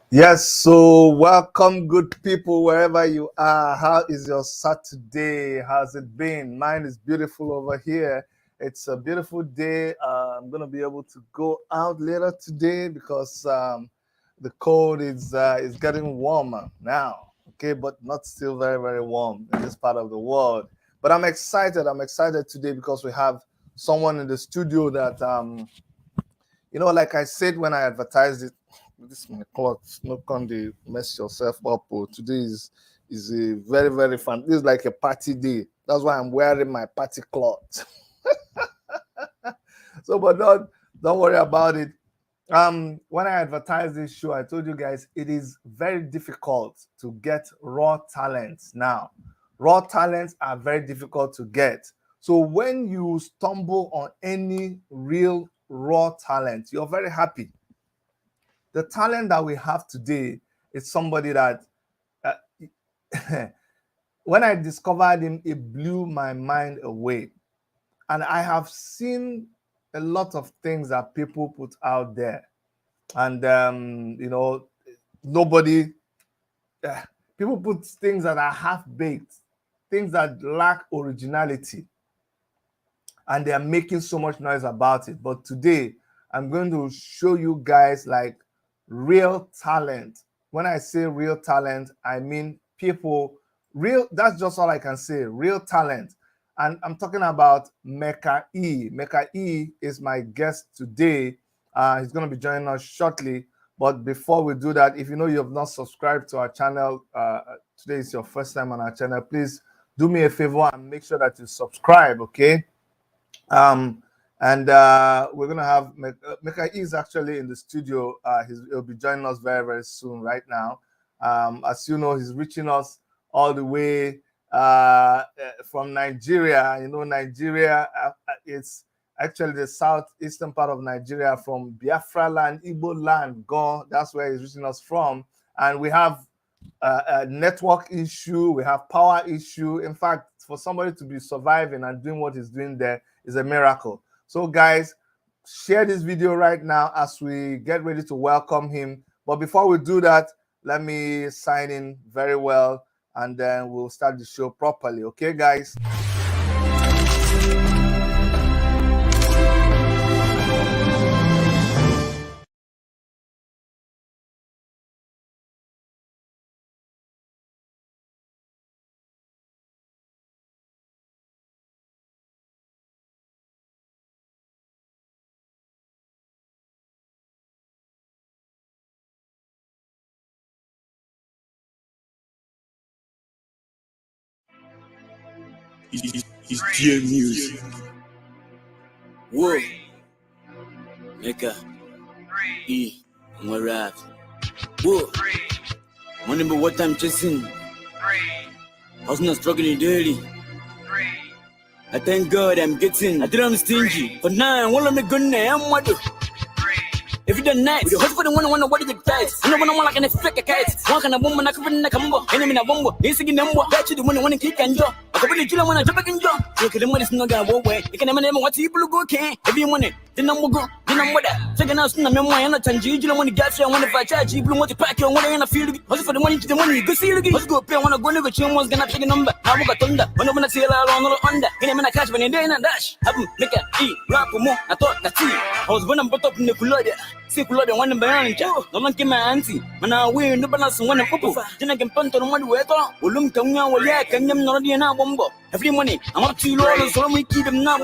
Yes, so welcome, good people, wherever you are. How is your Saturday? How's it been? Mine is beautiful over here. It's a beautiful day. I'm gonna be able to go out later today because the cold is getting warmer now. Okay, but not still very warm in this part of the world. But I'm excited. I'm excited today because we have someone in the studio that like I said when I advertised it, this my cloth, no candy, mess yourself up. Oh, today is a very fun. This is like a party day. That's why I'm wearing my party cloth. So, but don't worry about it. When I advertised this show, I told you guys it is very difficult to get raw talents now. Raw talents are very difficult to get. So when you stumble on any real raw talent, you're very happy. The talent that we have today is somebody that when I discovered him, it blew my mind away. And I have seen a lot of things that people put out there. And, nobody, people put things that are half baked, things that lack originality. And they are making so much noise about it. But today, I'm going to show you guys like real talent. When I say real talent, I mean people real. That's just all I can say. Real talent. And I'm talking about Meka-E. Meka-E is my guest today. He's going to be joining us shortly. But before we do that, if you know you have not subscribed to our channel, today is your first time on our channel, please do me a favor and make sure that you subscribe, okay? And we're gonna have Meka-E is actually in the studio. He'll be joining us very soon. Right now, as you know, he's reaching us all the way from Nigeria. You know, Nigeria it's actually the southeastern part of Nigeria, from Biafra land, Igbo land, gone. That's where he's reaching us from, and we have a network issue, we have power issue. In fact, for somebody to be surviving and doing what he's doing there is a miracle. So guys, share this video right now as we get ready to welcome him. But before we do that, let me sign in very well and then we'll start the show properly. Okay, guys? It's GM Music. Whoa. Meka-E Nwa. Whoa. Wonder what I'm chasing. I was not struggling daily. I thank God I'm getting. I didn't stingy. For now, I want to make good name. What do? If you done next, the husband want to what is the taste? I know when I'm like an effect, a cat. One kind of woman, I could not come up. Enemy, a bumble. This is a number. That's the one to kick and jump. I could really kill when I jump back and jump. Look at the money, it's not going away. You can never what people go can. If you want it, the number go, the number that. Second house, no memoir, and a change. You don't want to get you. I want to fight charge. You want to pack your money and I feel it. Also for the money to the money. Go see it. Let's go pay. I want to go negotiate. One's gonna take a number. I got thunder. When I'm gonna see a lot on the under. In a minute, catch when you're in a dash. Have Meka-E, rap more. I thought that's it. I was when I'm brought up in the Kulodia. See Kulodia one number on Joe. No one came my auntie. Man, I wear no balance one of Popo. Then I can punt on one way. Ulum Kanga, well, yeah, can you not be an album? Every money, I'm up $2, so we keep them now.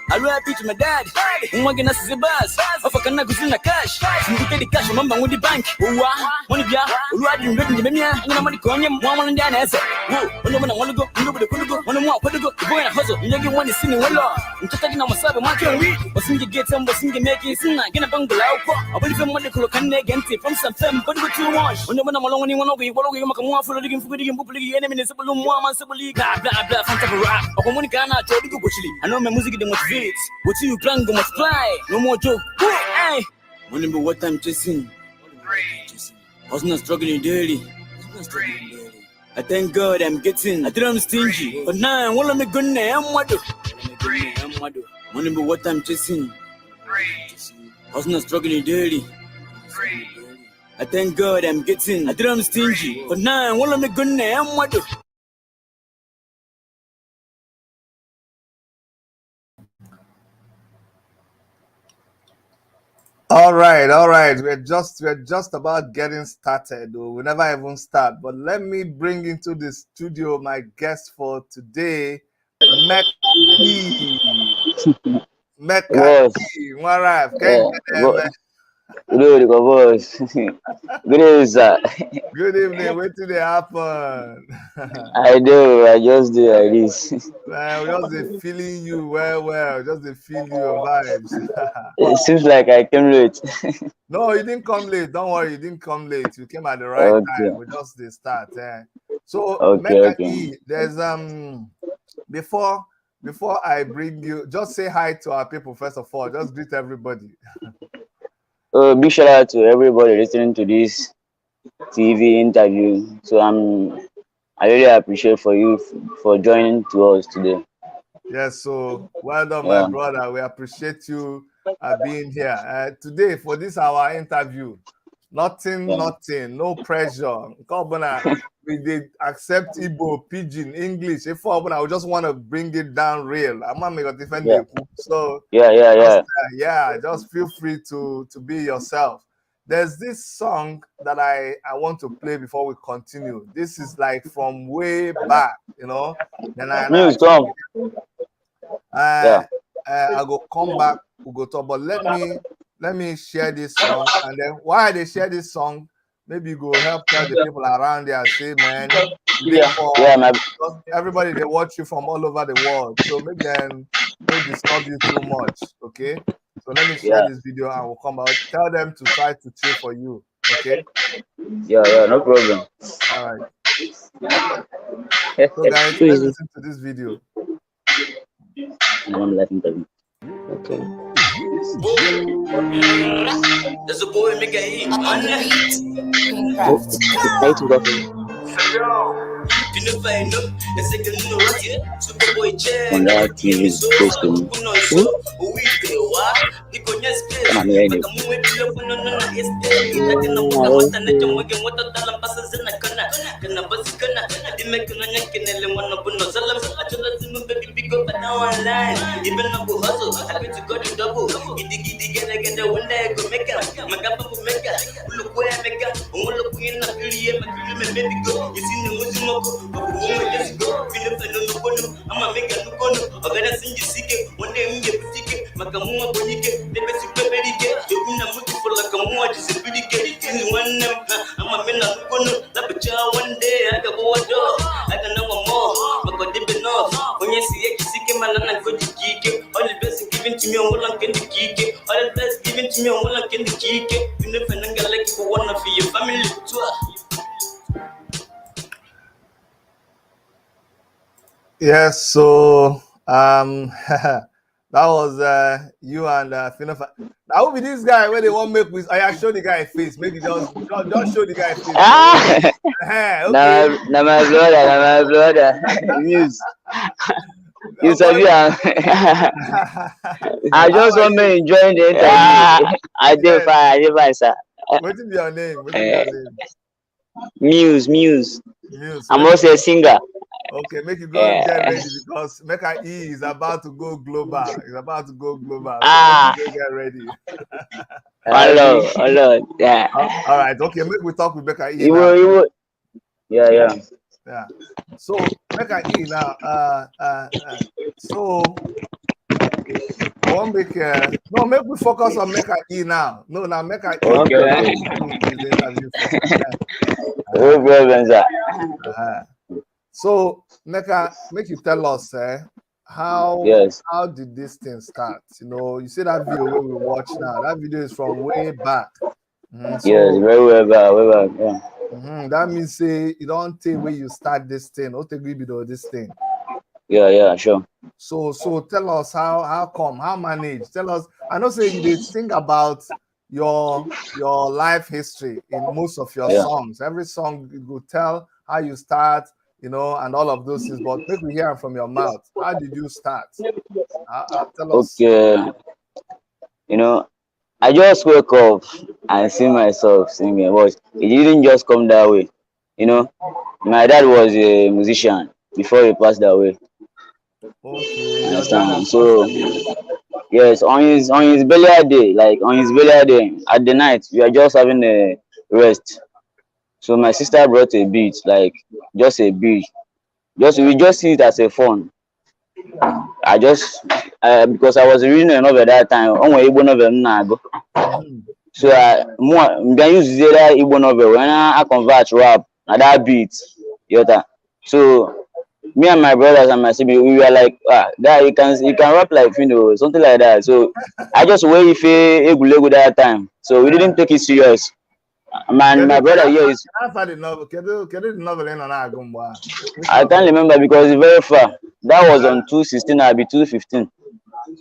I will teach my dad. I'm working as a bus. If I cannot go in the cash, you get the cash, remember with the bank. One of you, who are you ready to me? And I'm going to call you one and then answer. Whoa, when I want to go, you know where to go. When I want to go, you go in a hustle. You get one is singing one law. I'm just taking on myself, I'm not going to read. But since you get some, but since you make it, I'm going to bungalow. I believe in what they call a connect from some film, but with too much. When I'm alone, you want to be what we make a more for the enemy is a balloon, one man, blah, blah, blah, from the rock. I want to go out, I know my music is motivates. What you plan to multiply? No more joke. Hey, remember what I'm chasing. I was not struggling daily. I thank God I'm getting. I didn't stingy. But now I want to make good name. What do? Remember what I'm chasing. I was not struggling daily. I thank God I'm getting. I didn't stingy. For now, I want to make good name. What do? All right, all right. We're just about getting started. We never even start. But let me bring into the studio my guest for today, Meka-E. Boss, Meka-E Nwa. yeah, Man. good boss. Good evening, sir. Good evening. Wait till they happen. I do, I just do like this. Man, we just feeling you well. Just feel your vibes. It seems like I came late. No, you didn't come late. Don't worry, you didn't come late. You came at the right Okay, time. We just the start. So okay. Meka-E, there's before I bring you, just say hi to our people first of all. Just greet everybody. Big shout out to everybody listening to this TV interview. So I really appreciate for you for joining to us today. Yes, so well done, my Yeah. brother. We appreciate you being here today for this our interview. Nothing, Yeah. no pressure. We did accept Igbo, Pidgin, English. If I would just want to bring it down real. I'm not making a defend Yeah. the so Yeah. just feel free to be yourself. There's this song that I want to play before we continue. This is like from way back, Then I News come. uh, Yeah. I go come back, we go talk. But let me share this song, and then why they share this song, maybe you go help tell the people around there. Say, man, they Yeah, for my everybody they watch you from all over the world, so make them no disturb you too much. Okay, so let me share yeah. this video and we'll come out. Tell them to try to chill for you. Okay, Yeah, no problem. all right. So guys, Too let's easy. listen to this video. I'm laughing at you. Okay. There's a boy Meka-E Nwa. Night to go. Superboy On check. that TV is close to me. Come on, here. Even up hustle, I bet you got to double. Giddy get one day go make up. Meka look where I make up. Look in the affiliate, my baby go. You see the Muslim just go. Feel the I'm a make a look on. I'm gonna sing you sick. One day we get sick. Makamua Bonike, the best you very get. You can have for like a more disability. One them, I'm a man of Kono. One day I can go a door. I can know more. But they be enough. When you see a sick man and I go to geek. All the best given to me on one can the geek. All the best given to me on one can the geek. You never know like for one of your family. Yes, so that was you and Finofa. That would be this guy where they want make with. I show the guy face. Maybe just show the guy face. Ah! Okay. Now my brother. News. You sabi I just want to enjoy the interview. I did fine, sir. What is your name? What is your name? Muse. Muse. I'm also a singer. Okay, make you go get ready because Meka-E is about to go global. It's about to go global. So make you go get ready. Hello. Yeah. All right. Okay, make we talk with Meka-E You now. will. Yeah. So Meka-E now. So I want make make we focus on Meka-E now. No, now Meka-E. Okay. The interview No problem, sir. So Meka, make you tell us how did this thing start? You see that video where we watch now. That video is from way back. Yes, very well back. Yeah. That means say you don't take where you start this thing. Don't take video this thing. Yeah, sure. So tell us how come, how manage. Tell us. I know say you did think about your life history in most of your songs. Every song you go tell how you start, and all of those things. But make we hear from your mouth. How did you start? Tell us. Okay. I just woke up I see myself singing, but it didn't just come that way. You know, my dad was a musician before he passed away. Okay, your dad has Understand? passed So away. yes, on his burial day, like on his burial day, at the night, we are just having a rest. So my sister brought a beat, like just a beat. Just we just see it as a fun. I just because I was reading a novel that time, onwe Igbo novel m na-agụ. Mm-hmm. So I use that Igbo novel when I convert rap na that beat. You know. So me and my brothers and my siblings, we were like, guy, you can rap like something like that. So I just wait if egulegu that time. So we didn't take it serious. My brother here is That's the novel. Kedu the novel in na-agụ mgbe a? Which I can't novel? remember because it's very far. That was on 216, I'll be 215.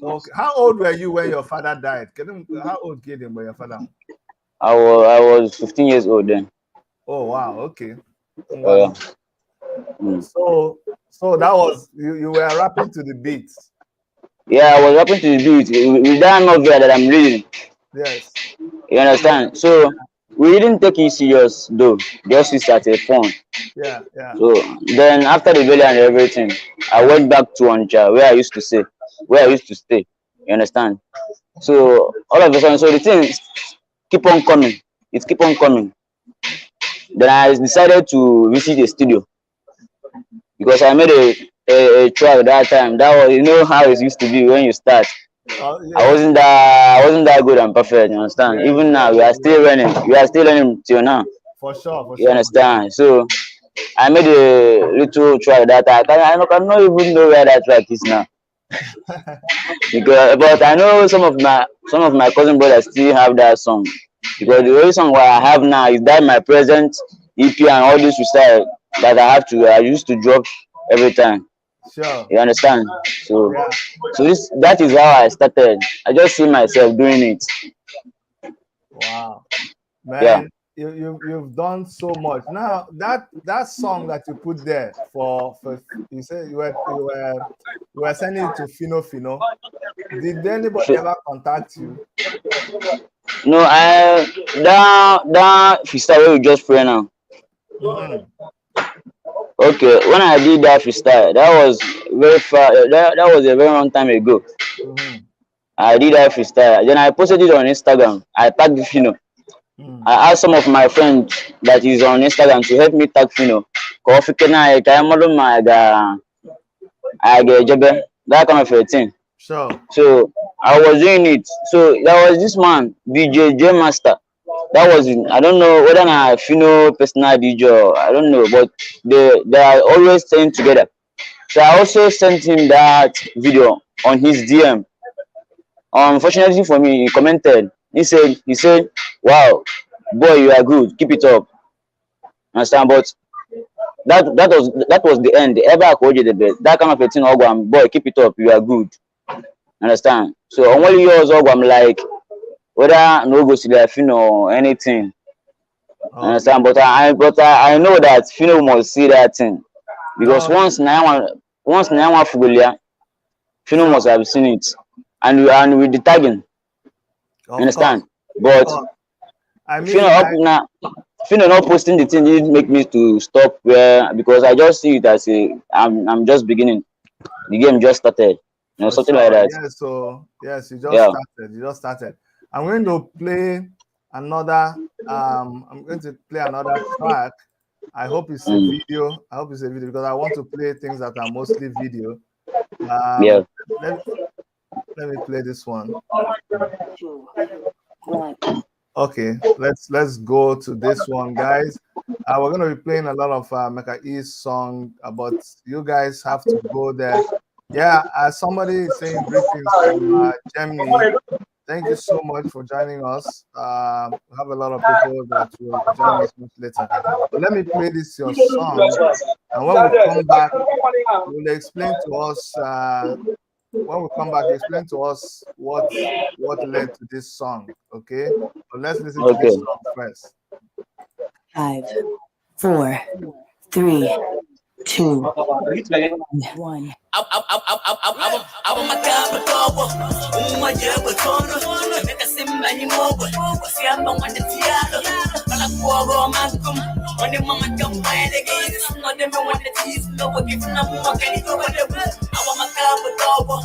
Okay. How old were you when your father died? How old kid when your father? I was 15 years old then. Oh wow. Okay. Yeah. So that was you were rapping to the beats. Yeah, I was rapping to the beat with that novel that I'm reading. Yes. You understand? So we didn't take it serious though. Just use it as a fun. Yeah. Yeah. So then after the belly and everything, I went back to Onitsha where I used to stay. You understand? So all of a sudden, so the things keep on coming. It keep on coming. Then I decided to visit the studio because I made a track that time. That was how it used to be when you start. Oh yes. I wasn't that good and perfect, you understand? Yes. Even now Yes. we are still learning. We are still learning till now. For sure. For You sure. For sure. understand? So I made a little track that I cannot even know where that track is now. Because but I know some of my cousin brothers still have that song. Because the only song what I have now is that my present EP and all this style that I used to drop every time. Sure. You understand? So Yeah. that is how I started. I just see myself doing it. Wow. Yeah. Man, you've done so much. Now that song that you put there for you said you were sending it to Fino. Did anybody ever contact you? No, that freestyle we just pray now. Mm-hmm. Okay, when I did that freestyle, that was very far. That was a very long time ago. Mm-hmm. I did that freestyle. Then I posted it on Instagram. I tagged Fino. Mm. I asked some of my friends that is on Instagram to help me tag Fino. Kofi Kena, I get that kind of a thing. Sure. So I was doing it. So there was this man, DJ J Master. That was I don't know whether na Fino personal DJ or I don't know, but they are always staying together. So I also sent him that video on his DM. Unfortunately for me, he commented. He said, "Wow, boy, you are good. Keep it up." Understand? But that was the end. Ever I called you the best. That kind of a thing. Ogwam, boy, keep it up. You are good. Understand? So only yours Ogwam like whether no go to the Fino or anything. Okay. Understand? I know that Fino must see that thing because No, once Nyanwa Fugulia, Fino sure. must have seen it, and with the tagging. Of Understand? course. Of But course. I Fino mean, up now. Fino not posting the thing didn't make me to stop where because I just see it as I'm just beginning. The game just started. for Something like sure. that. Yes, so yes, you just Yeah. started. You just started. I'm going to play another I'm going to play another track. I hope it's a Mm. video. I hope it's a video because I want to play things that are mostly video. Yeah. Let, let me play this one. Okay, let's go to this one, guys. We're gonna be playing a lot of Meka-E's song, but you guys have to go there. Yeah, somebody is saying greetings from Germany. Thank you so much for joining us. We have a lot of people that will join us much later. But let me play this your song, and when we come back, you'll explain to us. When we come back, explain to us what led to this song. Okay, so let's listen to this Okay. song first. 5, 4, 3, 2, 1. many more, see I'm on the theater. I go Malcolm, when the mama come by again, it's not them on the teeth, no one giving them more can go with the I want my car with double,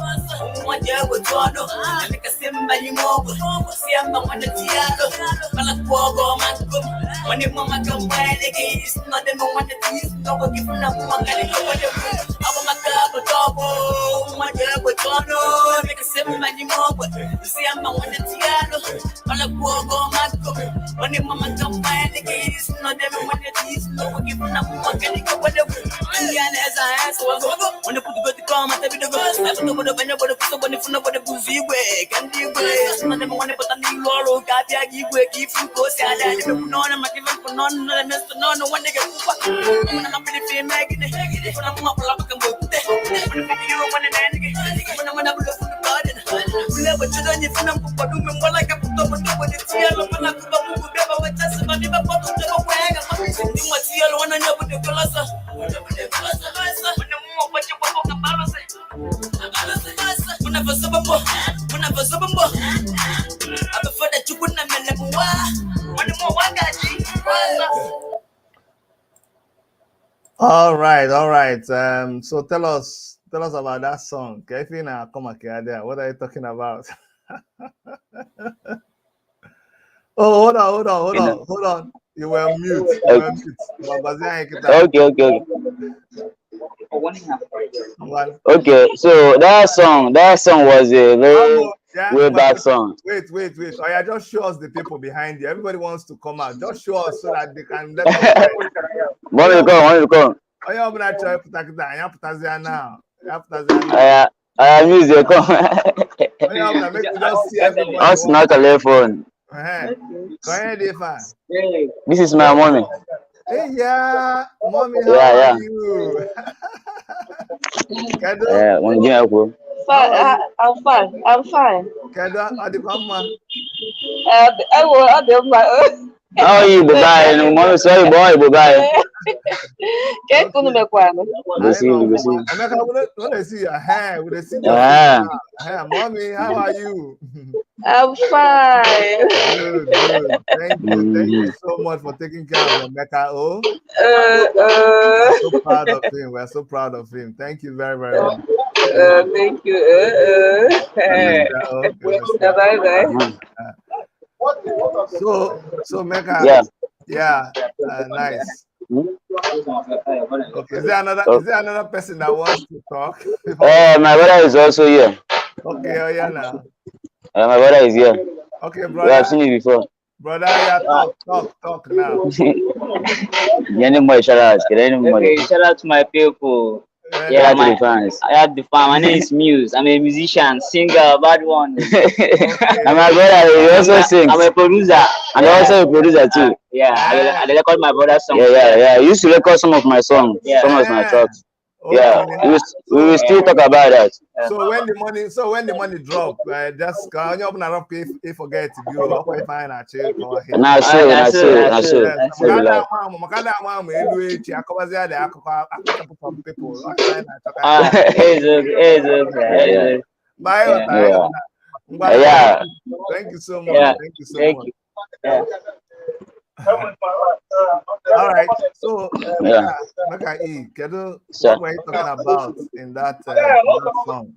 one year with Tono, I make a simple more, see I'm on the theater. I go Malcolm, when the mama come by again, it's not them on the teeth, no one giving them more can go with the I want my car with double, one year with Tono, make a simple more, see I'm on the theater. I go Malcolm, when the mama come by again, it's not them on the teeth, no one giving them more can go with the when the put the come at the video, I don't know what the venue, but the one if nobody boozy way, can do way. Some of them want to put a new law, got the give way, give you go, say I don't know, I'm not even for none, no one they get when I'm pretty fame, making it, when I'm up, I'm going to put when I'm going to look for the garden. We never should have if I'm put more like a put up with the tear, but I'm never with us, but never put to the way. I'm what you want to know with the colors. All right. So tell us about that song. Kefina Komakiadea. What are you talking about? Oh, hold on. You were mute. Okay. Okay, so that song was a very way back song. Wait. Oh, yeah, just show us the people behind you. Everybody wants to come out. Just show us so that they can let us. Want to come? Oh, yeah, I'm gonna try to put that now. I music. Oh, yeah, I'm gonna make you just see everybody. That's not a telephone. Go ahead, Ifa. This is my mommy. Hey, yeah, mommy, how are you? I'm fine. Kedo, how do you come, man? I will. How are you, bye? Mommy, sorry, boy, bye. Get to the Mekwano. We see. When I see your hair, with the see your hair, mommy, how are you? I'm fine. Good. Thank you so much for taking care of your Meka-O. We're so proud of him. Thank you very, very much. Thank you. Bye. So Meka, nice. Okay, is there another person that wants to talk? My brother is also here. Okay, oh yeah now. My brother is here. Okay, brother. We have seen it before. Brother, yeah, talk now. Shout out to my people. Yeah, to the fans. I had the fan. My name is Muse. I'm a musician, singer, bad one. And my brother, he also sings. I'm a producer. And also a producer too. I record my brother's song. Yeah. I used to record some of my songs, some of my tracks. Okay. Yeah, we will still talk about that. So when the money drop, just can you open up if forget to do what fine actually. Nah, so. Yeah. Thank you so much. Thank you. Yeah. All right. So, Meka-E, what were you talking about in that song?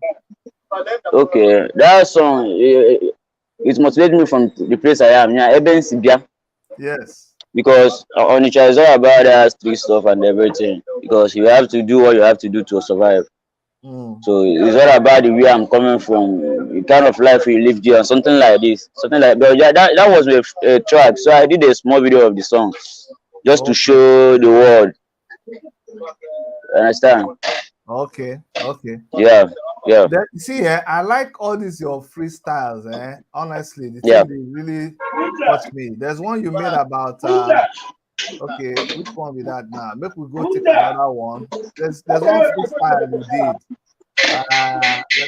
Okay, that song it motivated me from the place I am. Yeah, Eben Sibia. Yes. Because on it's all about that street stuff and everything. Because you have to do what you have to do to survive. So it's all about the way I'm coming from, the kind of life you live there, and something like this, But yeah, that was a track. So I did a small video of the song, just to show the world. Understand? Okay. Yeah. See, I like all these your freestyles. Honestly, the thing they really touch me. There's one you made about. Okay, which one with that now? Maybe we go take another one. There's one freestyle you did.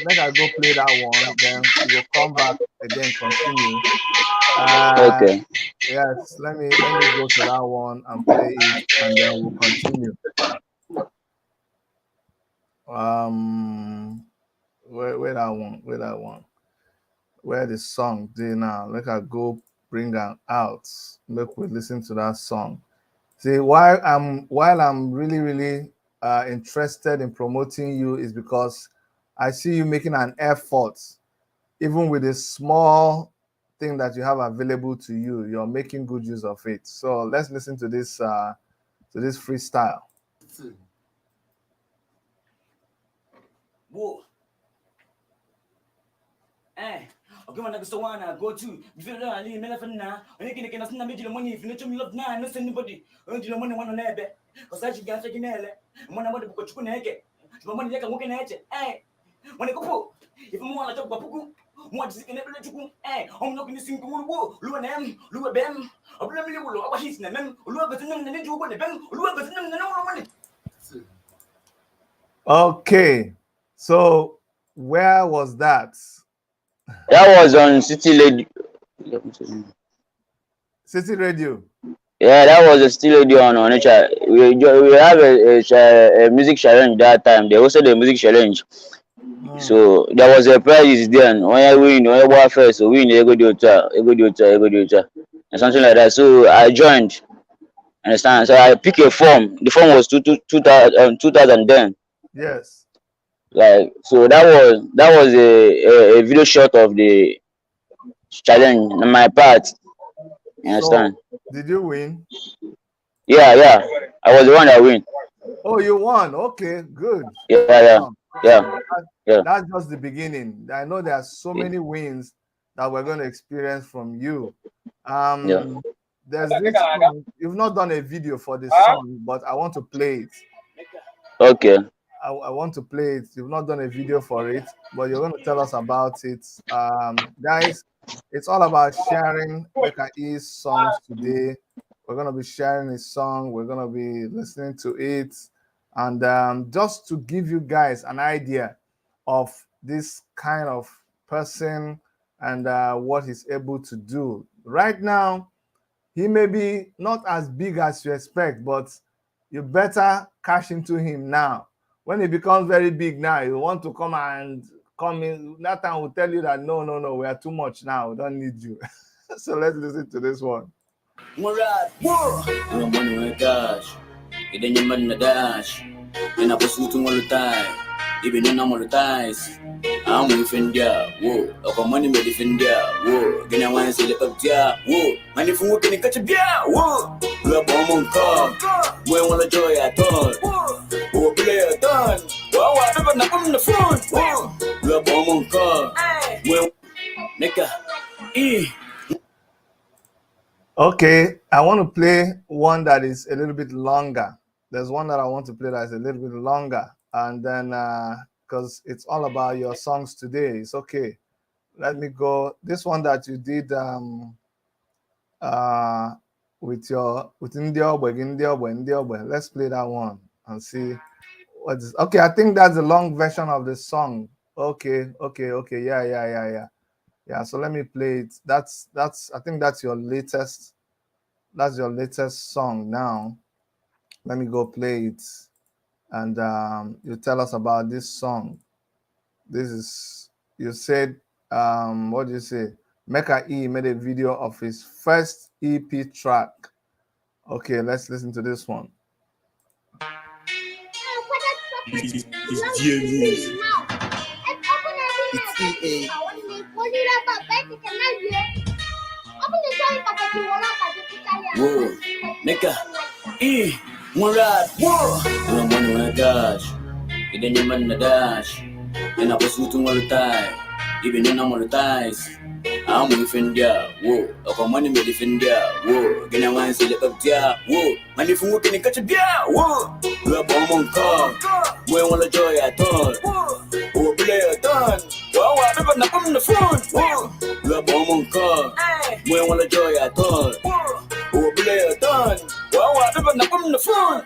Let I go play that one, then we will come back again, continue. Okay. Yes, let me go to that one and play it, and then we'll continue. Where that one? where the song dey now. Make I go bring am out. Make we listen to that song. See, why I'm really interested in promoting you is because I see you making an effort, even with a small thing that you have available to you. You're making good use of it. So let's listen to this freestyle. Whoa. Okay, man, that's the one I go to. If you don't leave me now, and you can send me the money if you let me love now, no send anybody. Only the money one on there, because I should get taken there. When I want to go to Neke, the money I can work in it. When I go, if you want to talk about what is in every chicken, I'm not going to sing to Woo, Luan, Lua Bem, or Blammy, or he's the man, Lua, but then you go to the bank, Lua, but then no money. Okay, so where was that? That was on City Radio. City Radio. Yeah, that was a City Radio on Onitsha. We have a music challenge that time. They also the music challenge. So there was a prize then. When I win, when I won first, so win, ego do and something like that. So I joined. Understand? So I pick a form. The form was 2010. Yes. Like so that was a video shot of the challenge on my part. You understand? So, did you win? Yeah. I was the one that win. Oh, you won. Okay, good. Yeah. That's just the beginning. I know there are so many wins that we're going to experience from you. There's this song. You've not done a video for this song, but I want to play it. Okay. I want to play it. You've not done a video for it, but you're going to tell us about it. Guys, it's all about sharing Meka-E's songs today. We're going to be sharing his song. We're going to be listening to it. And just to give you guys an idea of this kind of person and what he's able to do. Right now, he may be not as big as you expect, but you better cash into him now. When he becomes very big now, you want to come in. That time will tell you that no, we are too much now. We don't need you. So let's listen to this one. And I pursue to monetize, even in monetize. I'm with India, whoa, or money made if India, whoa, then I want to say the up there, whoa, money from working in catch a beer, whoa, love on car, when want to joy at all, whoa, play a done, wow, I never knock on the phone, whoa, love on car, when Meka-E. Okay, I want to play one that is a little bit longer. There's one that I want to play that is a little bit longer, and then because it's all about your songs today. It's okay. Let me go. This one that you did with India. Let's play that one and see what is. Okay, I think that's the long version of the song. Okay. Yeah, so let me play it. I think that's your latest song now. Let me go play it, and you tell us about this song. This is, you said, what do you say? Meka-E made a video of his first EP track. Okay, let's listen to this one. It's GMU. It's EA. Whoa, Meka-E Nwa. Whoa, I'm on my dash. You didn't even the dash. And I pursue to monetize, even in monetize. I'm with India, whoa, or money made if India, whoa, then I want to say the up there, whoa, money from working in catch a beer, whoa, love on car, when want to joy at all, whoa, play a done, wow, I never knock on the phone, whoa, love on car, when want to joy at all, whoa, play a done, wow, I never knock on the phone,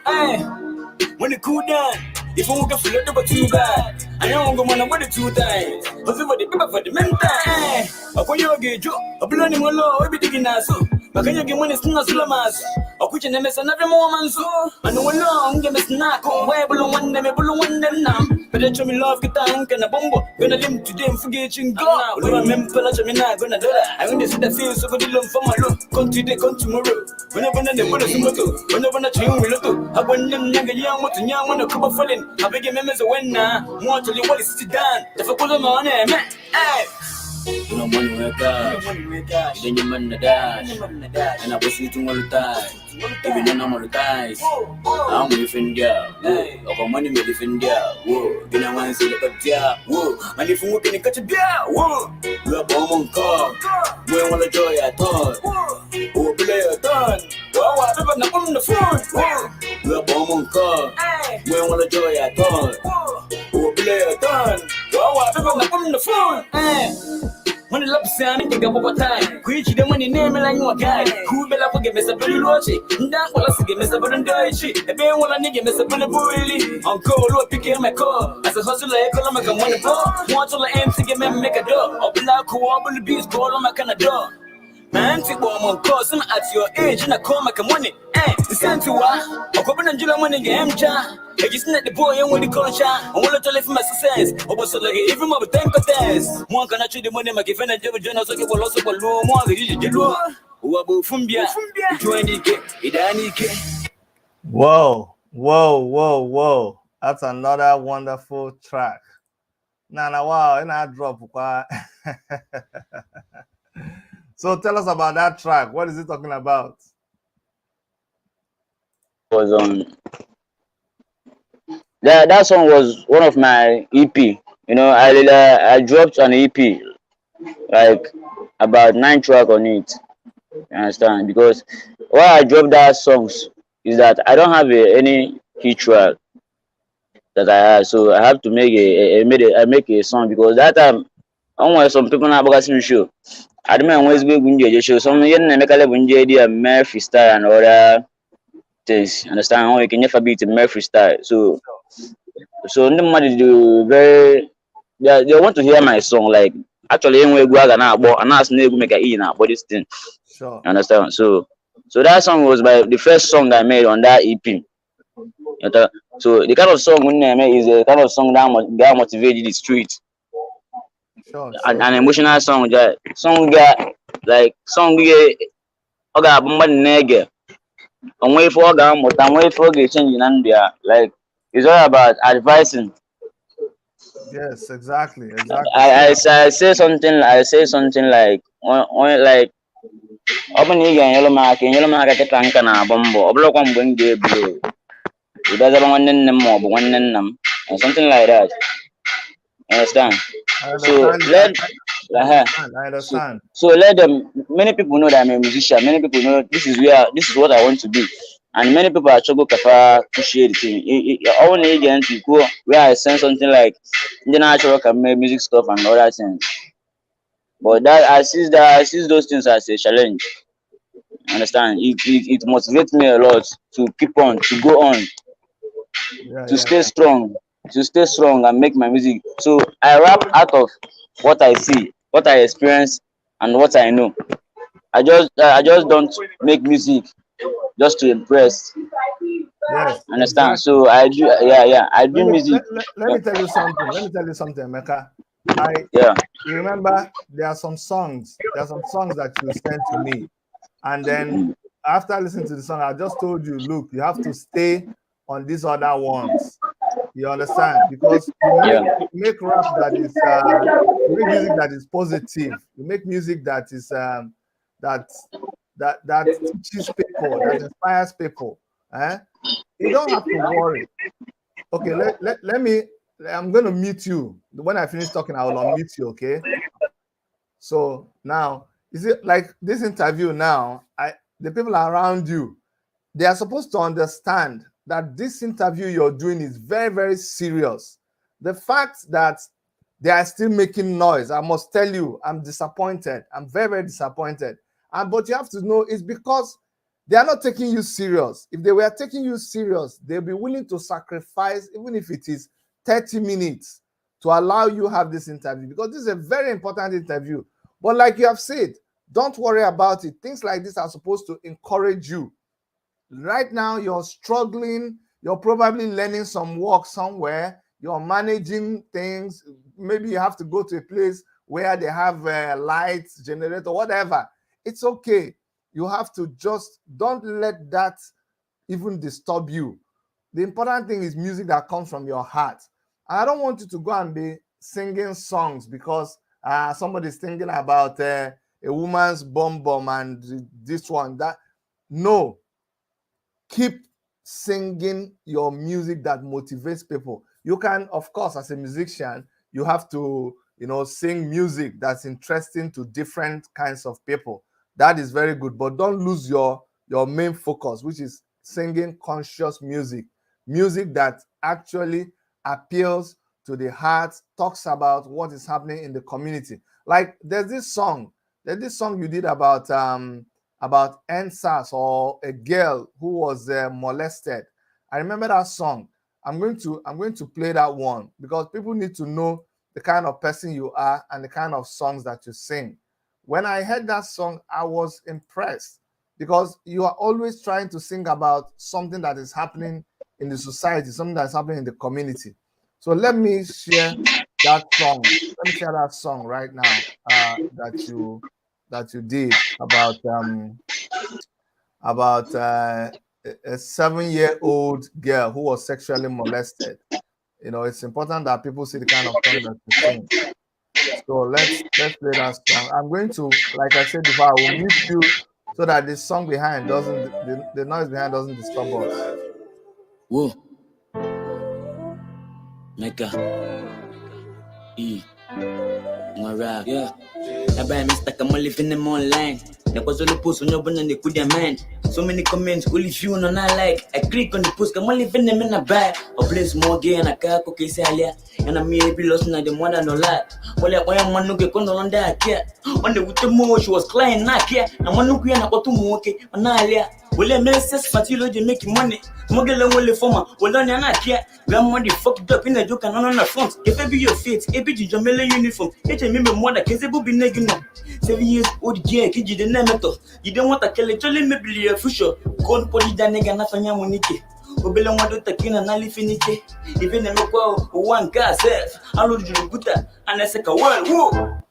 when it cool down. If I want to feel it, but too bad. I don't go on with it 2 times. But for the paper for the mental. I call you a gay joke. I'm planning a law, everything in so. But can you get money soon as you mass? I quit your name and every moment so. I know a long game is not going where below one them, below one them now. But they show me love, get a and a bombo. Gonna limp to them, forget you go. When I remember, I'm not gonna do that. I want to see the feel so good for my look. Come today, come tomorrow. Whenever they put us in moto, whenever I train, we look. I want them young, what to young, when I come up falling. I beg him as a winner. Want to live what is done. The fuck was on it, man. Hey. You know money we cash, then you man the dash, and I was eating all the time. Even then I'm all the ties. I'm with India, whoa. Money made it India, whoa. Then I want to see the cut, whoa. And if you work in the cut, whoa. You are bomb on car, we want to joy at all. Whoa, play a ton. Whoa, whatever, not on the phone, whoa. You are bomb on car, we want to joy at all. Whoa, play a ton. Whoa, whatever, not on the phone, when the love sound, you got over time. Preach the money name like you a guy. Who be like forget Mr. Billy Lochi? That was a Mr. Bullen Daichi. A bear one a nigga, Mr. Bullen Bully. Uncle, Lord, picking my car. As a hustler, I call him like a money ball. Want to let him to get me make a door. Or black who are the bees, call him like a door. Man, take one more course, I'm at your age, and I call my money. Eh, listen to what? I'm coming and you money game, cha. I just net the boy and with the culture. I want to live for my success. I was like, even more thank you, test. One can actually the money, my given and Jim Jonas, okay, will also go low, more than you do. Who are both from Bia, join the Whoa, whoa, whoa, whoa. That's another wonderful track. Nah, wow, and I drop. So tell us about that track. What is it talking about? Was that song was one of my EP. You know, I dropped an EP, like about 9 tracks on it. You understand? Because why I dropped that songs is that I don't have any hit track that I have, so I have to make I make a song because that time I want some people now because show. I don't know what's going to show. Some yen na make a level JD and mere freestyle and other things. Understand? How you can never beat mere freestyle. So nobody do very. They want to hear my song. Like actually, anyway, go out and ask me to Meka-E Nwa about this thing. Sure. Understand? So that song was the first song I made on that EP. So the kind of song we name is a kind of song that motivated the street. Sure. An emotional song that like song oga bomba nege on way for oga but way for change in India. Like it's all about advising. Yes, exactly. I say something like when like open yellow mark get tanka na bombo oblo kwa mbenge blue. It doesn't want them more but one them something like that. Understand? So I understand. So let them. Many people know that I'm a musician. Many people know this is what I want to do, and many people are struggle to share the thing. I want to get to go where I send something like the natural can make music stuff and other things. But I see those things as a challenge. Understand? It motivates me a lot to keep on, to go on, to stay strong, and make my music. So I rap out of what I see, what I experience, and what I know. I just don't make music just to impress. Yes. Understand? Exactly. So I do, I do music. Let me tell you something, Meka. You remember there are some songs that you sent to me, and then after listening to the song, I just told you, look, you have to stay on these other ones. You understand? Because you make rap that is you make music that is positive. You make music that is that teaches people, that inspires people. You don't have to worry. Okay, let me. I'm going to mute you. When I finish talking, I will unmute you. Okay. So now, is it like this interview now? The people around you, they are supposed to understand that this interview you're doing is very, very serious. The fact that they are still making noise, I must tell you, I'm disappointed. I'm very, very disappointed. But you have to know it's because they are not taking you serious. If they were taking you serious, they'll be willing to sacrifice, even if it is 30 minutes, to allow you have this interview, because this is a very important interview. But like you have said, don't worry about it. Things like this are supposed to encourage you. Right now, you're struggling. You're probably learning some work somewhere. you're managing things. Maybe you have to go to a place where they have lights, generator, whatever. It's okay. You have to just don't let that even disturb you. The important thing is music that comes from your heart. I don't want you to go and be singing songs because somebody's thinking about a woman's bum and this one, that. No, keep singing your music that motivates people. You can, of course, as a musician, you have to, sing music that's interesting to different kinds of people. That is very good, but don't lose your main focus, which is singing conscious music, music that actually appeals to the heart, talks about what is happening in the community. Like there's this song you did about NSAS, or a girl who was molested. I remember that song. I'm going to play that one because people need to know the kind of person you are and the kind of songs that you sing. When I heard that song, I was impressed because you are always trying to sing about something that is happening in the society, something that's happening in the community. So let me share that song. Let me share that song right now that you did about a 7-year-old girl who was sexually molested. It's important that people see the kind of song that you sing. So let's play that song. I'm going to, like I said before, I will mute you so that the song behind doesn't the noise behind doesn't disturb us. Whoa. Meka-E Nwa. Yeah. I buy me stuck, I'm living them online. There was only post when you're born and they could demand. So many comments, only few no I like. I click on the post, I'm living them in a bag. A place more gay and a car cookie salia. And I'm maybe lost in the one and no lot. Well, I want to get on that care. On the with the more, she was crying, not care. I'm one who and I got to moke on Alia. Well, I may say fatilo to make money. Smuggle only former. Well, on your not care. Grandma fucked up in a joke and on the front. If I be your fate, a bit Jamela uniform. It remember more that Kazebu be negative. 7 years old girl, kid, you didn't know. You don't want to kill it, only maybe a future. Go and put it down again, nothing you want to. Obele want to take in and Ali finish. Even a meko, one car self. I load you good and I say, well,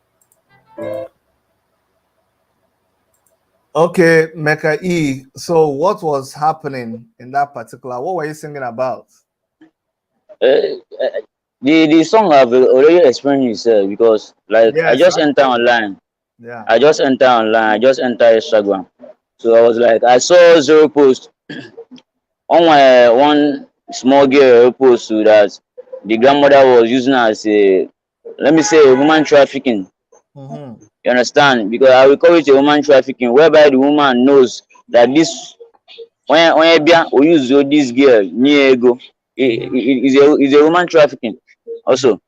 Okay, Meka-E. So what was happening in that particular? What were you singing about? The song I've already experienced because like I Yes, just enter online. yeah. I just enter online. I just enter Instagram. So I was like, I saw zero post on my one small girl post to that the grandmother was using as a, let me say, human trafficking. Mm-hmm. You understand? Because I will call it a human trafficking, whereby the woman knows that this when we use this girl near ego, is a human trafficking. Also,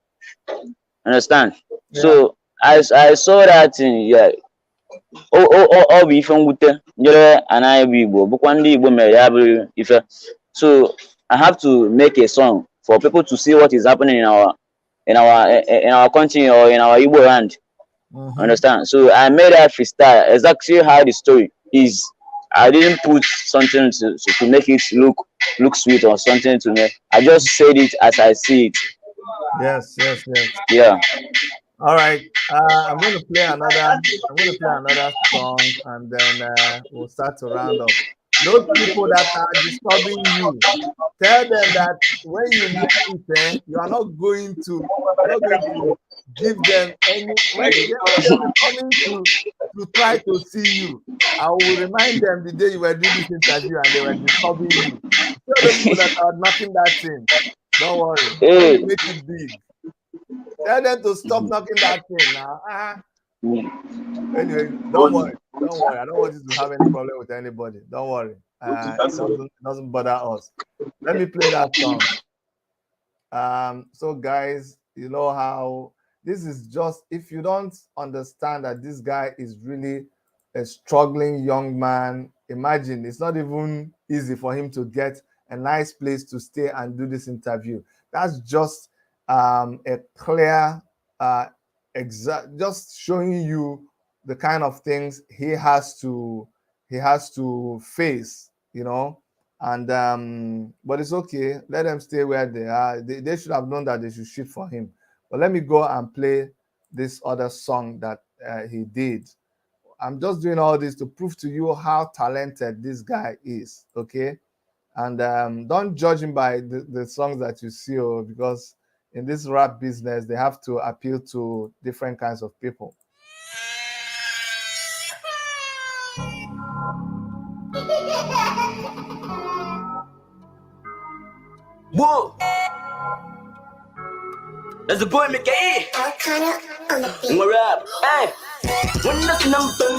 understand? Yeah. So I saw that thing, yeah. Ọ bụ ife mwute nyere anaghị bụ Igbo bụkwa ndị Igbo mere ya bụrụ ife. So I have to make a song for people to see what is happening in our country or in our Igbo land. Mm-hmm. Understand? So I made that freestyle exactly how the story is. I didn't put something to make it look sweet or something to me. I just said it as I see it. Yes. Yeah. All right. I'm going to play another. I'm going to play another song, and then we'll start to round up. Those people that are disturbing you, tell them that when you make it, you are not going to. You're not going to give them any. When they were coming to try to see you, I will remind them the day you were doing this interview and they were disturbing you. Tell the people that are knocking that thing. Don't worry. When you make it big. Tell them to stop knocking that thing now. Anyway, don't worry. I don't want you to have any problem with anybody. Don't worry. It doesn't bother us. Let me play that song. So guys, you know how this is just, if you don't understand that this guy is really a struggling young man, imagine it's not even easy for him to get a nice place to stay and do this interview. That's just a clear just showing you the kind of things he has to face, And but it's okay. Let them stay where they are. They should have known that they should shoot for him. But let me go and play this other song that he did. I'm just doing all this to prove to you how talented this guy is. Okay, and don't judge him by the songs that you see, because in this rap business they have to appeal to different kinds of people. Whoa! That's the boy Meka-E Nwa rap. Hey! When that's number,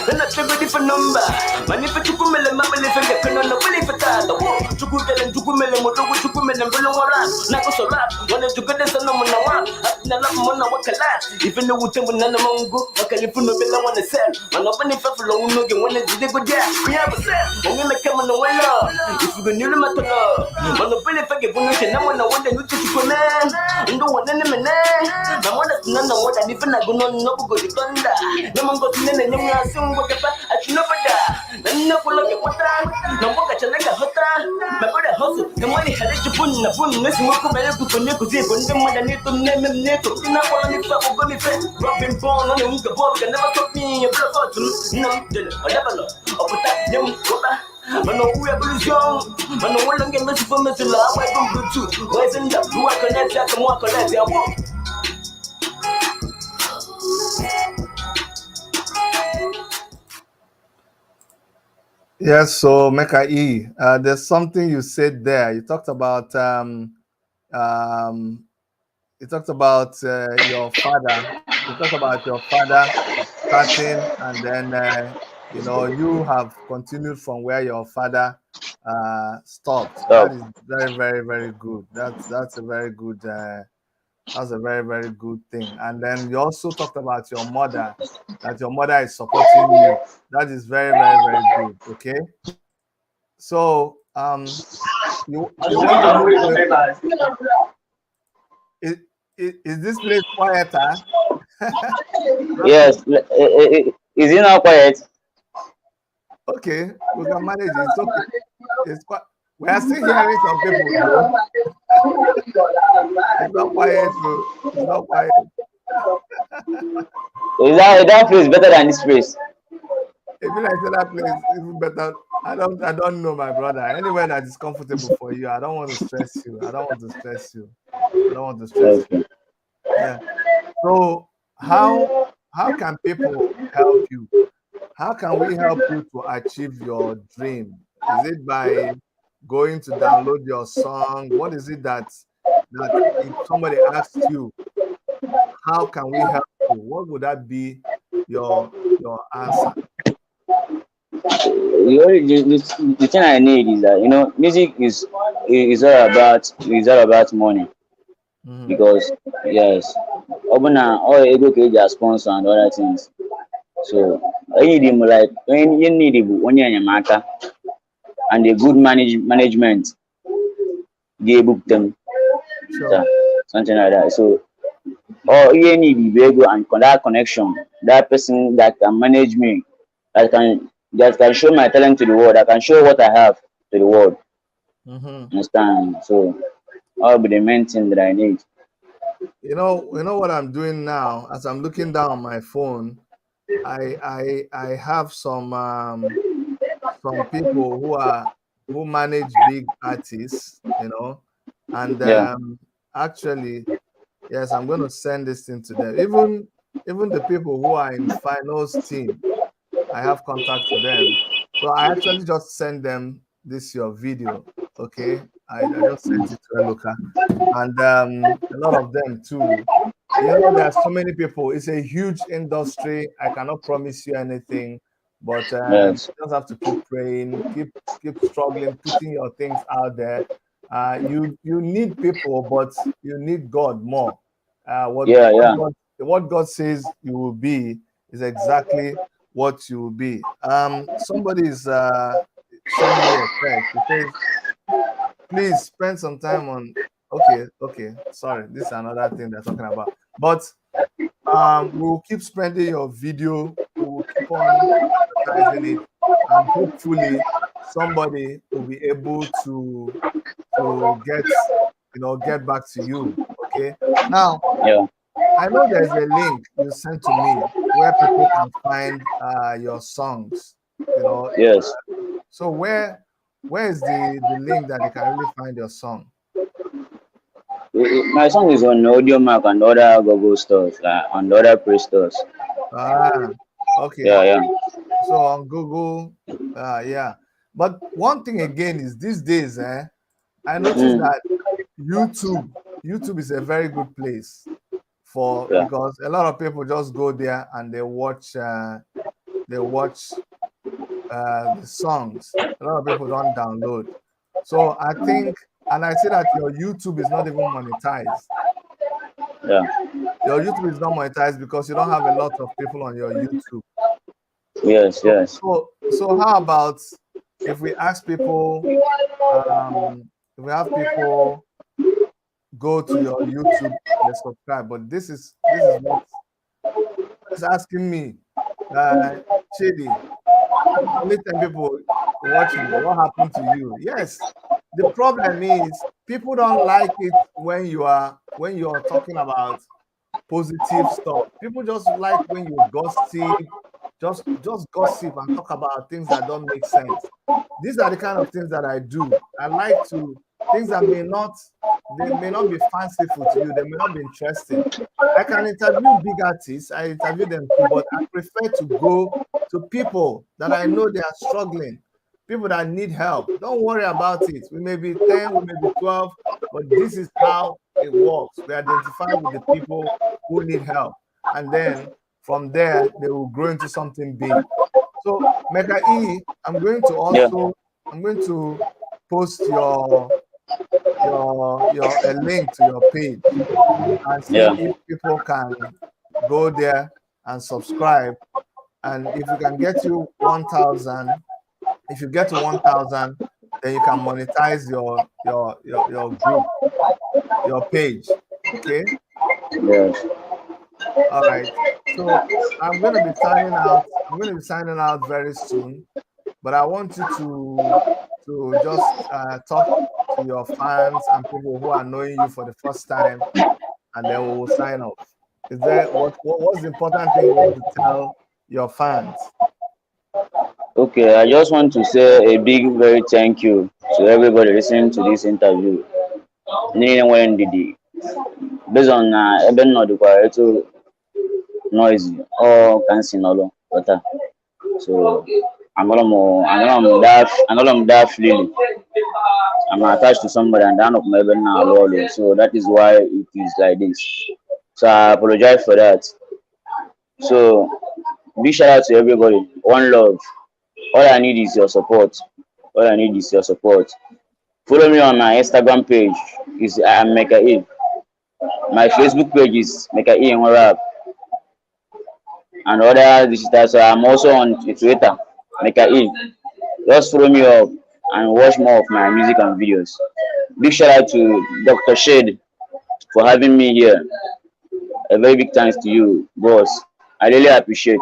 then I trigger different number. Money for Chukumele, Mamma live in the Canada, Willie for that. The war, Chukumele and Chukumele, Motogo Chukumele and Belowaran. Nakoso rap, one to get this on the one. Nalamona, what can last? Even though we tell Nanamongo, what can you put no bill on the cell? And open if I follow no get one to the good yeah. We have a cell, when we make them on the way up. If you go near the matter, on the bill if I get one, I want to to command. And do one enemy. I want to know what I even I go on no go to thunder. No one got in and young as soon what I should know better. Then no look at what I no look at your leg a hotel. My brother hustle, the money had to put in the phone, listen what come to put Nico Zip, and then what I need to name him Nico. You know what I need to go me friend. Robin Bone on the Unga Bob can never stop me a blood fortune. No, I never know. I'll put that young but no, we are young. But no one can get me from Mr. Love. I don't go to. Where's in the blue? I connect, I can walk on that. Yes, so Meka-E, there's something you said there. You talked about um, your father. You talked about your father starting, and then you have continued from where your father stopped. That is very, very, very good. That's a very good. That's a very, very good thing. And then you also talked about your mother, that your mother is supporting you. That is very, very, very good. Okay. So you want to is this place quieter? Yes. Is it not quiet? Okay, we can manage it. It's okay. It's quite. We are still hearing some people. Though. It's not quiet. Bro. It's not quiet. That place better than this place? If you like that place, even better. I don't know, my brother. Anywhere that is comfortable for you. I don't want to stress you. I don't want to stress you. Yeah. So how can people help you? How can we help you to achieve your dream? Is it by going to download your song? What is it that if somebody asks you, how can we help you? What would that be your answer? The thing I need is that music is all about money. Because yes, all ego can sponsor and other things. So when you need Maka and a good management, they book them. Sure. Something like that. So all you need is ego and that connection, that person that can manage me, that can show my talent to the world, that can show what I have to the world. Understand? So all be the main thing that I need. You know what I'm doing now. As I'm looking down on my phone, I have some people who manage big artists, and actually, yes, I'm going to send this thing to them. Even the people who are in finals team, I have contact with them. So I actually just send them your video. Okay, I just sent it to Eloka, and a lot of them too. There are so many people. It's a huge industry. I cannot promise you anything, but you just have to keep praying, keep struggling, putting your things out there. You need people, but you need God more. What God says you will be is exactly what you will be. Somebody is sending me a text. It says, please spend some time on. Okay. Sorry, this is another thing they're talking about. But we'll keep spreading your video. We will keep on advertising it, and hopefully somebody will be able to get get back to you. Okay. Now Yeah. I know there's a link you sent to me where people can find your songs. You know, Yes. so where is the link that they can really find your song? My song is on Audio Mac and other Google stores, and other Play stores. Ah, okay. Yeah, yeah. So on Google, yeah. But one thing again is these days, I noticed Mm, that YouTube, YouTube is a very good place for yeah. because a lot of people just go there and they watch the songs. A lot of people don't download. So I think, and I see that your YouTube is not even monetized. Yeah. Your YouTube is not monetized because you don't have a lot of people on your YouTube. Yes, So, yes. so how about if we ask people, if we have people go to your YouTube, they subscribe. But this is what it's asking me. Chidi, only 10 people watching. What happened to you? Yes. The problem is people don't like it when you're talking about positive stuff. People just like when you gossip, just gossip and talk about things that don't make sense. These are the kind of things that I do. I like to things that may not be fanciful to you, they may not be interesting. I can interview big artists, I interview them too, but I prefer to go to people that I know they are struggling, people that need help. Don't worry about it. We may be 10, we may be 12, but this is how it works. We identify with the people who need help. And then from there, they will grow into something big. So Meka-E, Yeah. I'm going to post your a link to your page and see Yeah. if people can go there and subscribe. And if we can get you 1,000, if you get to 1,000, then you can monetize your group, your page. Okay. Yes. All right. So I'm going to be signing out. I'm going to be signing out very soon. But I want you to just talk to your fans and people who are knowing you for the first time, and then we will sign off. Is there what's the important thing you want to tell your fans? Okay, I just want to say a big, very thank you to everybody listening to this interview. Niile nwere ndidi. Based on ebe m nọdụkwa etu noisy or ka m si nọrọ ghọta. So anọrọ m that freely. I'm attached to somebody and anọ m ebe m na-alụ ọrụ. So that is why it is like this. So I apologize for that. So big shout out to everybody. One love. All I need is your support. All I need is your support. Follow me on my Instagram page. Is I'm Meka-E. My Facebook page is Meka-E Nwa, and other digital. So I'm also on Twitter, Meka-E. Just follow me up and watch more of my music and videos. Big shout out to Dr. Shade for having me here. A very big thanks to you, boss. I really appreciate.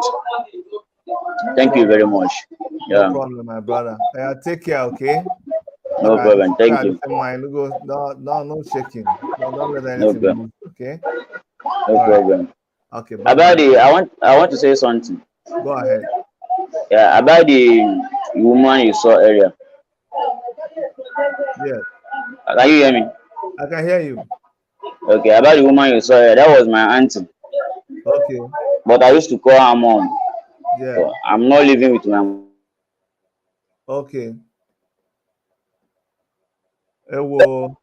No Thank you very problem. much. No Yeah, problem, my brother. Take care, okay? no problem. Look Thank at the you. same mind. Go, no shaking. Don't let No anything problem. move. Okay. No All right. problem. Okay. Bye About bye. the, I want to say something. Go ahead. Yeah, about the woman you saw earlier. Yes, Can you hear me? I can hear you. Okay, about the woman you saw earlier, that was my auntie. Okay. But I used to call her mom. Yeah. So I'm not living with my mom. Okay. Well,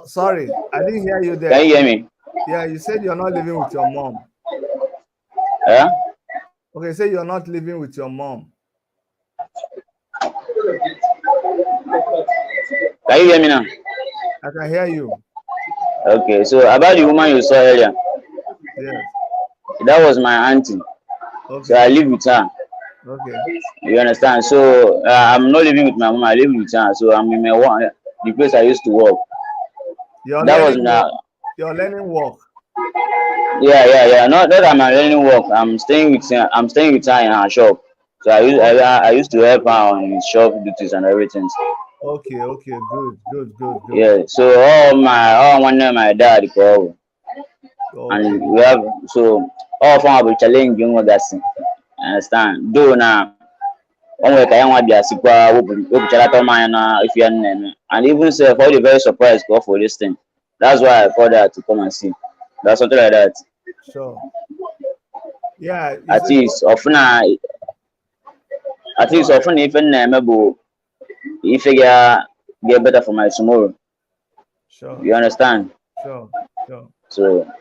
sorry, I didn't hear you Can there. you hear me? Yeah, you said you're not living with your mom. Yeah? Okay, say you're not living with your mom. Can you hear me now? I can hear you. Okay, so about the woman you saw earlier, Yes. that was my auntie. So I Okay. live with her. Okay. You understand? So I'm not living with my mom. I live with her. So I'm in my one, the place I used to work. You're That was learning work. now. You're learning work. Yeah, yeah, yeah. Not that I'm learning work. I'm staying with her. I'm staying with her in her shop. So I used to help her on his shop duties and everything. Okay, okay, good, good, good, good. Yeah. So all one of my dad call, Okay, and we have so all from our challenge young others. Understand? Though now one way kaya wa biasi kwa wo chala to man na if you and even say for the very surprised go for this thing. That's why I called her to come and see. That's something like that. sure. Yeah, At least often at go least ahead. often even maybe if you get better for my tomorrow. Sure, You sure, understand? sure, sure. So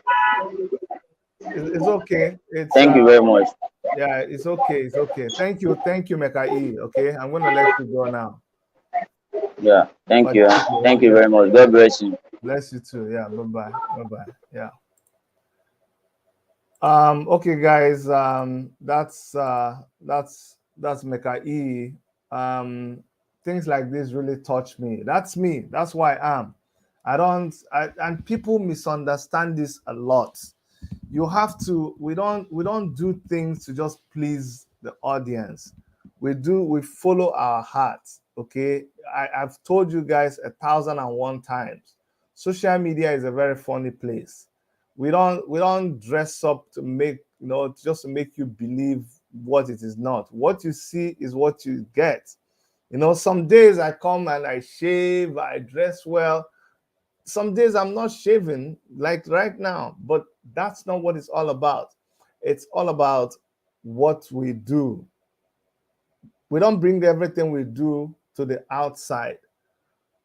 It's okay. It's thank you very much. yeah, it's okay. It's okay. Thank you, Meka-E. Okay, I'm gonna let you go now. Yeah, thank But you. Thank you very much. God bless you. bless you too. Yeah, bye bye. Bye bye. Yeah. Okay, guys. That's Meka-E. Things like this really touch me. That's me. That's why I am. And people misunderstand this a lot. You have to. We don't do things to just please the audience. We follow our hearts. Okay. I've told you guys 1,001 times. Social media is a very funny place. We don't dress up to make just to make you believe what it is not. What you see is what you get. Some days I come and I shave, I dress well. Some days I'm not shaving, like right now, but that's not what it's all about. It's all about what we do. We don't bring everything we do to the outside.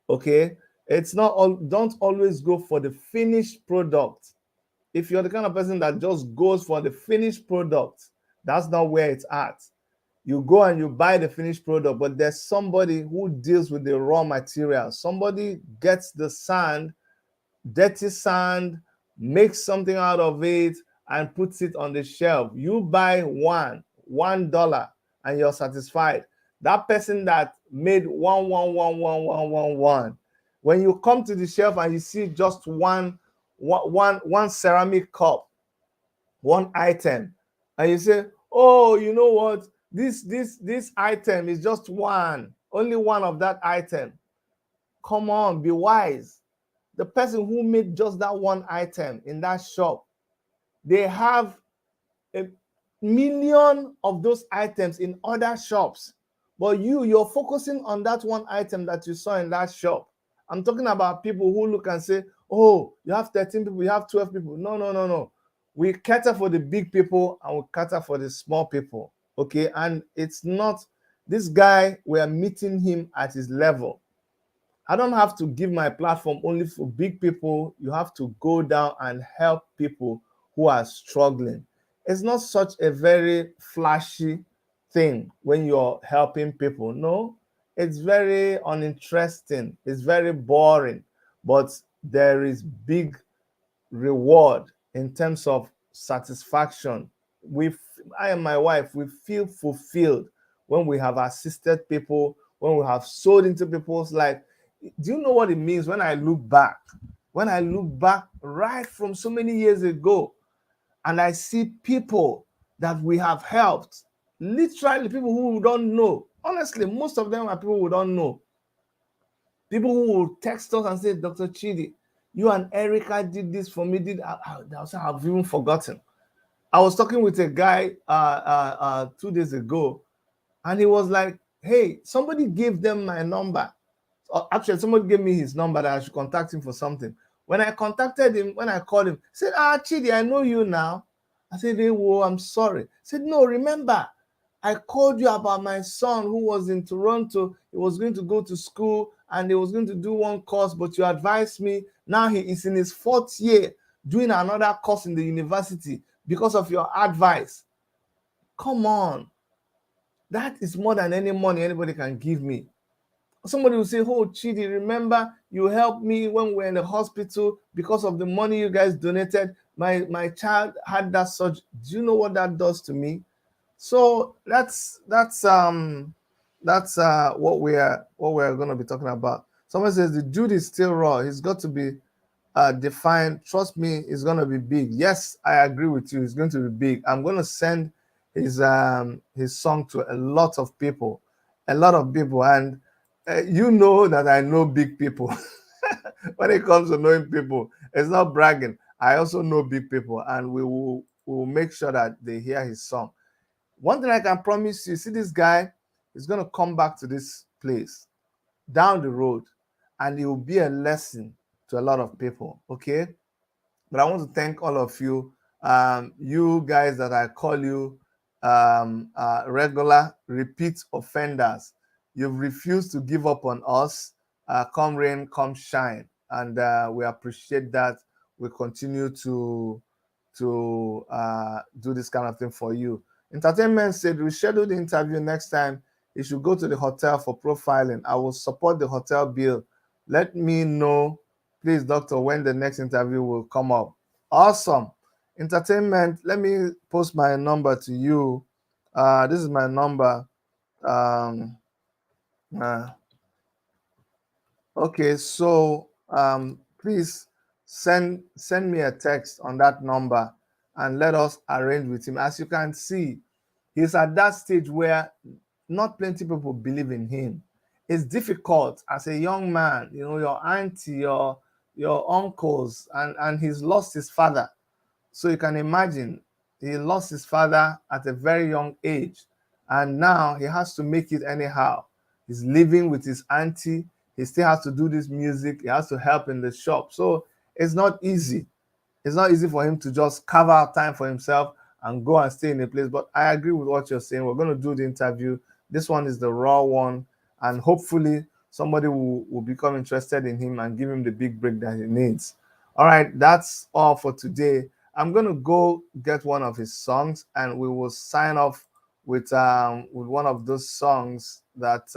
Okay. It's not all, don't always go for the finished product. If you're the kind of person that just goes for the finished product, that's not where it's at. You go and you buy the finished product, but there's somebody who deals with the raw material. Somebody gets the sand, dirty sand, makes something out of it, and puts it on the shelf. You buy $1, and you're satisfied. That person that made one, when you come to the shelf and you see just one ceramic cup, one item, and you say, oh, you know what, this item is just only one of that item. Come on, be wise. The person who made just that one item in that shop, they have a million of those items in other shops, but you're focusing on that one item that you saw in that shop. I'm talking about people who look and say, oh, you have 13 people, you have 12 people. No, no, no, no. We cater for the big people and we cater for the small people. Okay. And it's not this guy, we are meeting him at his level. I don't have to give my platform only for big people. You have to go down and help people who are struggling. It's not such a very flashy thing when you're helping people. No, it's very uninteresting. It's very boring, but there is big reward in terms of satisfaction. I and my wife, we feel fulfilled when we have assisted people, when we have sold into people's life. Do you know what it means when I look back? When I look back right from so many years ago, and I see people that we have helped, literally people who don't know. Honestly, most of them are people who don't know. People who will text us and say, Dr. Chidi, you and Erica did this for me. I've even forgotten. I was talking with a guy 2 days ago, and he was like, hey, somebody gave them my number. Actually, somebody gave me his number that I should contact him for something. When I contacted him, when I called him, he said, Chidi, I know you now. I said, hey, whoa, I'm sorry. He said, no, remember, I called you about my son who was in Toronto. He was going to go to school and he was going to do one course, but you advised me. Now he is in his 4th year doing another course in the university because of your advice. Come on. That is more than any money anybody can give me. Somebody will say, oh, Chidi, remember you helped me when we were in the hospital because of the money you guys donated. My child had that surgery. Do you know what that does to me? So that's what we're going to be talking about. Someone says the dude is still raw. He's got to be defined. Trust me, it's going to be big. Yes, I agree with you. It's going to be big. I'm going to send his song to a lot of people, and you know that I know big people. When it comes to knowing people, it's not bragging. I also know big people, and we will make sure that they hear his song. One thing I can promise you, see this guy is going to come back to this place down the road, and it will be a lesson to a lot of people. Okay, but I want to thank all of you, you guys that I call you regular repeat offenders. You've refused to give up on us, come rain, come shine, and we appreciate that. We continue to do this kind of thing for you. Entertainment said we schedule the interview next time. You should go to the hotel for profiling. I will support the hotel bill. Let me know, please, doctor, when the next interview will come up. Awesome. Entertainment, let me post my number to you. This is my number. Okay, so please send me a text on that number and let us arrange with him. As you can see, he's at that stage where not plenty people believe in him. It's difficult as a young man, you know, your auntie, your uncles, and he's lost his father. So you can imagine, he lost his father at a very young age, and now he has to make it anyhow. He's living with his auntie. He still has to do this music. He has to help in the shop. So it's not easy. It's not easy for him to just carve out time for himself and go and stay in a place. But I agree with what you're saying. We're going to do the interview. This one is the raw one. And hopefully somebody will become interested in him and give him the big break that he needs. All right, that's all for today. I'm going to go get one of his songs, and we will sign off with one of those songs that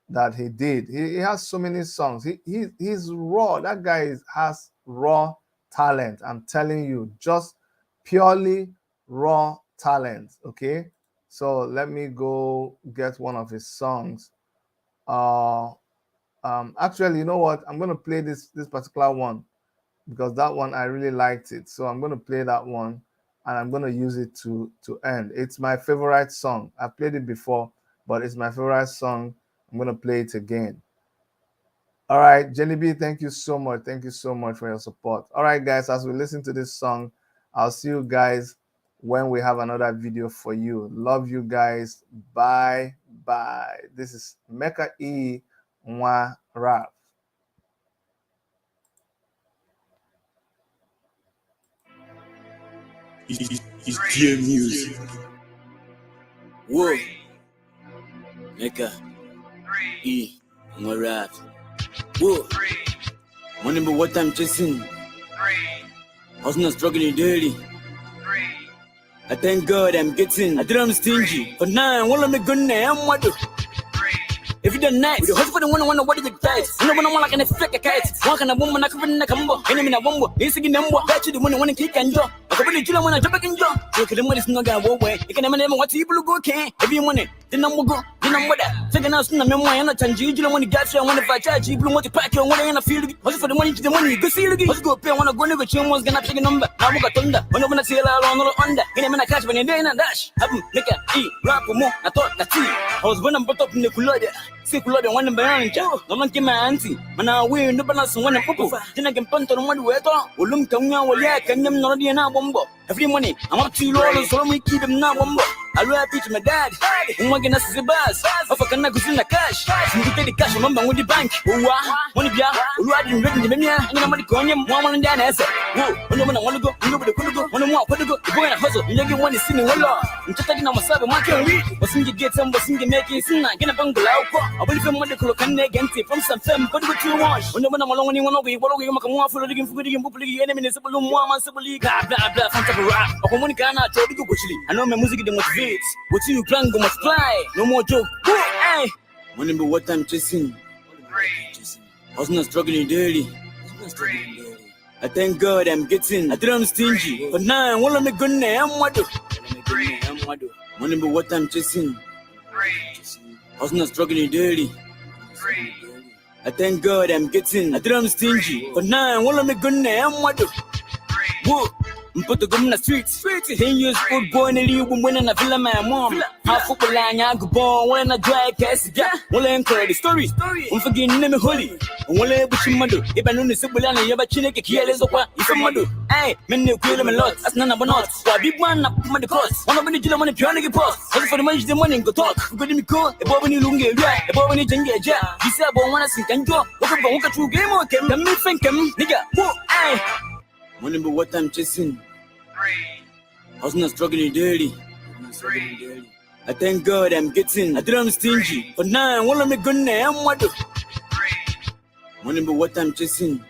that he did. He has so many songs. He's raw. That guy has raw talent. I'm telling you, just purely raw talent. Okay, so let me go get one of his songs. Actually, you know what? I'm gonna play this particular one because that one I really liked it. So I'm gonna play that one, and I'm gonna use it to end. It's my favorite song. I played it before, but it's my favorite song. I'm gonna play it again. All right, Jenny B, thank you so much. Thank you so much for your support. All right, guys, as we listen to this song, I'll see you guys when we have another video for you. Love you guys. Bye bye. This is Meka-E Nwa rap. It's dear music. Whoa. Meka-E Nwa rap. Whoa. Remember what I'm chasing. I was not struggling daily. I thank God I'm getting. I didn't stingy. For now, what am I gonna what do? If you done next, the husband don't wanna what is the dice. I don't wanna like an effect a cat. One kind of woman I could in a combo. Enemy in a wombo. It's a number. Bet you the one wanna kick and jump. I could really kill when I jump back and jump. Look at the money is not gonna go away. You can never what people go can. If you want it, the number go. The number that. Second house, no memoir, and I change you. You don't want to get you. I want to fight charge. You want to pack you. I want to feel it. What's for the money to the money? Go see it. Let's go pay. I want to go negotiate. One's gonna take a number. I got thunder. When I'm gonna see a lot on the under. In a minute, catch when you're in a dash. Have Meka-E rap more. I thought that's it. I was when I'm put up in the Kulodia. See Kulodia one behind you. No one came my auntie. Man, I wear no balance when I'm purple. Then I can punt on one way. Ulum Kanga will yak and them not in a bombo. Every money, I'm up to you, so we keep them now bombo. I rap it to my dad. I'm working as a bus. If I can in the cash, you take the cash, remember with the bank. One of you, riding ready to me, and I'm going to one and down as a when I want to go, you know, the Kugo, when I want to go, you're going to hustle, and you want to see me one law. I'm just taking on myself, and I can read. But since you get some, but since you make it, I get a bungalow. I believe in what they call can against it from some film, but what you want. When I'm alone, you want to be, what are you going to for the enemy is a balloon, one, blah, blah, blah, from the rap. I want to go out, I know my music is motivates. What you plan, go must fly. No more joke. Hey. Remember what I'm chasing. I was not struggling daily. I thank God I'm getting. I didn't stingy. But now, what am I gonna what do? Remember what I'm chasing. I was not struggling daily. I thank God I'm getting. I didn't stingy. But now, what am I gonna what do? Whoa. Put the gum in the streets. 10 years football in the league when I feel my mom. Half football line, I go born when I drive cast. Well, I encourage the story. I'm forgetting me holy. Well, I wish you mother. If I know the simple and you have a chinny, careless of what if a mother. Hey, men will kill them a lot. That's none of not. Why big man up the cross? One of the gentlemen in piano post. As for the money, the money go talk. Good to me cool. A bob in Lunga, a bob in the Jenga. He said, I want to sink and go. What about a true game or can me think him? Nigga, whoa, hey. Remember what I'm chasing. I was not struggling daily. I thank God I'm getting. I didn't stingy. But now I want to make good name. What? Remember what I'm chasing.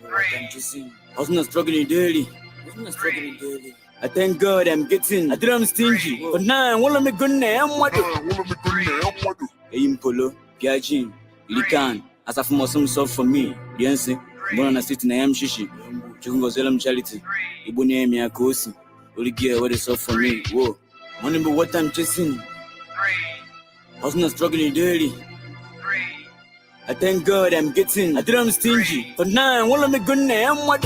I was not struggling daily. I thank God I'm getting. I didn't stingy. But now I want to make good name. What? Hey, Polo, Piachin, Likan, as a former some soft for me. Yancy, born on a city named Shishi. Chungozelum charity. Ibuni Mia Kosi. Only gear what is up for me. Whoa. Remember what I'm chasing. I was not struggling daily. I thank God I'm getting. I didn't stingy. But now I want to make good name. What?